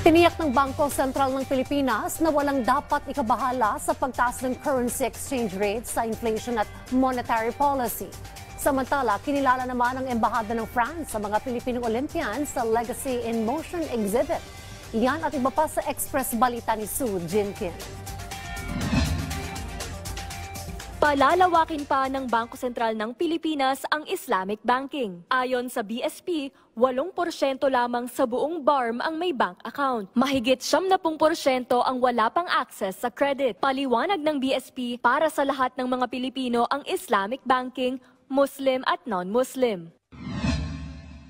Tiniyak ng Bangko Sentral ng Pilipinas na walang dapat ikabahala sa pagtaas ng currency exchange rate sa inflation at monetary policy. Samantala, kinilala naman ang Embahada ng France sa mga Pilipinong Olympians sa Legacy in Motion exhibit. Yan at iba pa sa Express Balita ni Sue Jinkin. Palalawakin pa ng Bangko Sentral ng Pilipinas ang Islamic banking. Ayon sa BSP, 8% lamang sa buong BARM ang may bank account. Mahigit 70% ang wala pang access sa credit. Paliwanag ng BSP, para sa lahat ng mga Pilipino ang Islamic banking, Muslim at non-Muslim.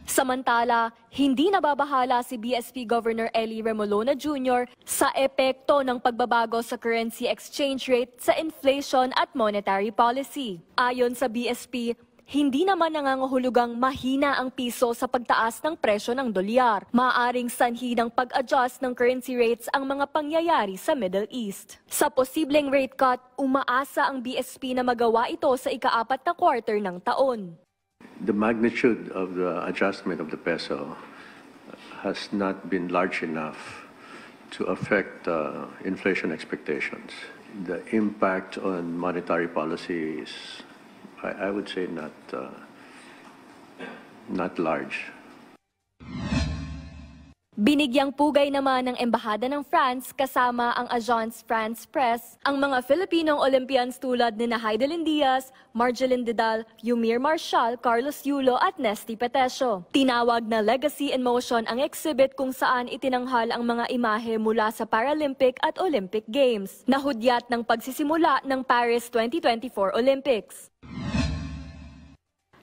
Samantala, hindi nababahala si BSP Governor Ellie Remolona Jr. sa epekto ng pagbabago sa currency exchange rate sa inflation at monetary policy. Ayon sa BSP, hindi naman nangangahulugang mahina ang piso sa pagtaas ng presyo ng dolyar. Maaaring sanhi ng pag-adjust ng currency rates ang mga pangyayari sa Middle East. Sa posibleng rate cut, umaasa ang BSP na magawa ito sa ika-4 na quarter ng taon. The magnitude of the adjustment of the peso has not been large enough to affect inflation expectations. The impact on monetary policy is, I would say, not large. Binigyang pugay naman ng Embahada ng France kasama ang Agence France Presse ang mga Filipinong Olympians tulad ni Heidelin Diaz, Marjeline Didal, Yumir Marshall, Carlos Yulo at Nesty Petesio. Tinawag na Legacy in Motion ang exhibit kung saan itinanghal ang mga imahe mula sa Paralympic at Olympic Games, na hudyat ng pagsisimula ng Paris 2024 Olympics.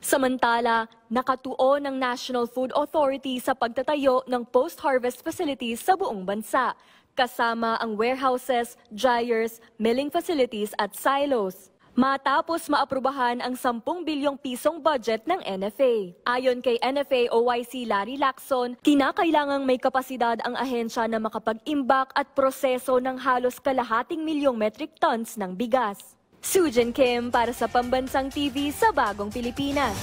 Samantala, nakatuon ng National Food Authority sa pagtatayo ng post-harvest facilities sa buong bansa, kasama ang warehouses, dryers, milling facilities at silos. Matapos maaprubahan ang 10 bilyong pisong budget ng NFA. Ayon kay NFA OIC Larry Lacson, kinakailangang may kapasidad ang ahensya na makapag-imbak at proseso ng halos 1/2 milyong metric tons ng bigas. Sue Jinkin para sa Pambansang TV sa Bagong Pilipinas.